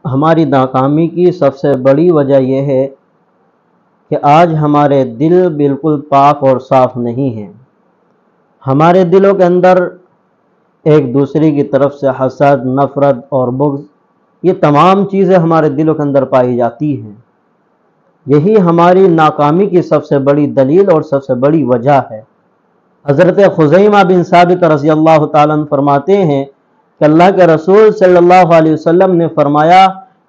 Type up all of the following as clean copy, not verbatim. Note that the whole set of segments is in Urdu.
ہماری ناکامی کی سب سے بڑی وجہ یہ ہے کہ آج ہمارے دل بالکل پاک اور صاف نہیں ہیں۔ ہمارے دلوں کے اندر ایک دوسرے کی طرف سے حسد، نفرت اور بغض، یہ تمام چیزیں ہمارے دلوں کے اندر پائی جاتی ہیں۔ یہی ہماری ناکامی کی سب سے بڑی دلیل اور سب سے بڑی وجہ ہے۔ حضرت خزیمہ بن ثابت رضی اللہ تعالیٰ عنہ فرماتے ہیں کہ اللہ کے رسول صلی اللہ علیہ وسلم نے فرمایا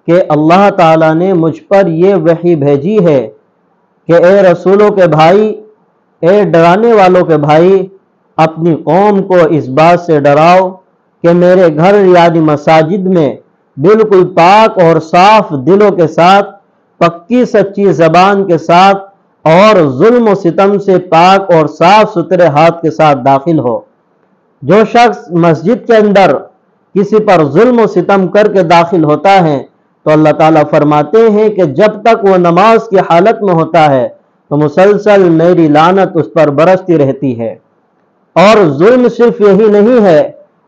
کہ اللہ تعالیٰ نے مجھ پر یہ وحی بھیجی ہے کہ اے رسولوں کے بھائی، اے ڈرانے والوں کے بھائی، اپنی قوم کو اس بات سے ڈراؤ کہ میرے گھر یعنی مساجد میں بالکل پاک اور صاف دلوں کے ساتھ، پکی سچی زبان کے ساتھ اور ظلم و ستم سے پاک اور صاف ستھرے ہاتھ کے ساتھ داخل ہو۔ جو شخص مسجد کے اندر کسی پر ظلم و ستم کر کے داخل ہوتا ہے تو اللہ تعالیٰ فرماتے ہیں کہ جب تک وہ نماز کی حالت میں ہوتا ہے تو مسلسل میری لعنت اس پر برستی رہتی ہے۔ اور ظلم صرف یہی نہیں ہے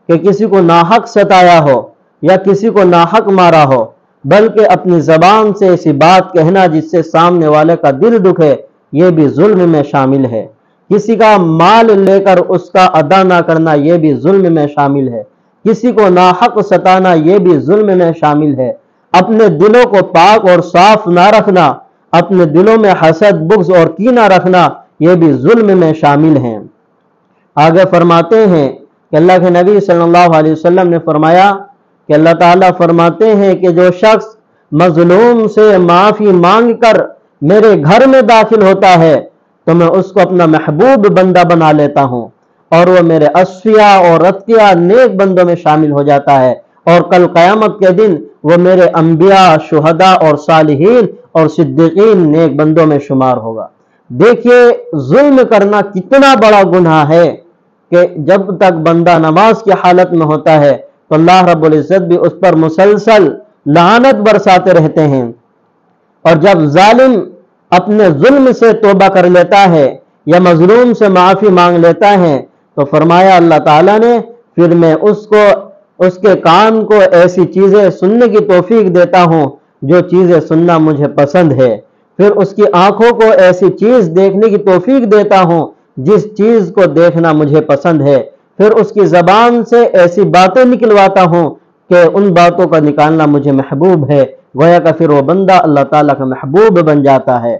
کہ کسی کو ناحق ستایا ہو یا کسی کو ناحق مارا ہو، بلکہ اپنی زبان سے ایسی بات کہنا جس سے سامنے والے کا دل دکھے، یہ بھی ظلم میں شامل ہے۔ کسی کا مال لے کر اس کا ادا نہ کرنا، یہ بھی ظلم میں شامل ہے۔ کسی کو ناحق ستانا، یہ بھی ظلم میں شامل ہے۔ اپنے دلوں کو پاک اور صاف نہ رکھنا، اپنے دلوں میں حسد، بغض اور کینہ رکھنا، یہ بھی ظلم میں شامل ہیں۔ آگے فرماتے ہیں کہ اللہ کے نبی صلی اللہ علیہ وسلم نے فرمایا کہ اللہ تعالیٰ فرماتے ہیں کہ جو شخص مظلوم سے معافی مانگ کر میرے گھر میں داخل ہوتا ہے تو میں اس کو اپنا محبوب بندہ بنا لیتا ہوں، اور وہ میرے اصفیاء اور اتقیاء نیک بندوں میں شامل ہو جاتا ہے، اور کل قیامت کے دن وہ میرے انبیاء، شہداء اور صالحین اور صدیقین نیک بندوں میں شمار ہوگا۔ دیکھیے ظلم کرنا کتنا بڑا گناہ ہے کہ جب تک بندہ نماز کی حالت میں ہوتا ہے تو اللہ رب العزت بھی اس پر مسلسل لعنت برساتے رہتے ہیں، اور جب ظالم اپنے ظلم سے توبہ کر لیتا ہے یا مظلوم سے معافی مانگ لیتا ہے تو فرمایا اللہ تعالیٰ نے پھر میں اس کے کان کو ایسی چیزیں سننے کی توفیق دیتا ہوں جو چیزیں سننا مجھے پسند ہے، پھر اس کی آنکھوں کو ایسی چیز دیکھنے کی توفیق دیتا ہوں جس چیز کو دیکھنا مجھے پسند ہے، پھر اس کی زبان سے ایسی باتیں نکلواتا ہوں کہ ان باتوں کا نکالنا مجھے محبوب ہے۔ گویا کہ پھر وہ بندہ اللہ تعالیٰ کا محبوب بن جاتا ہے۔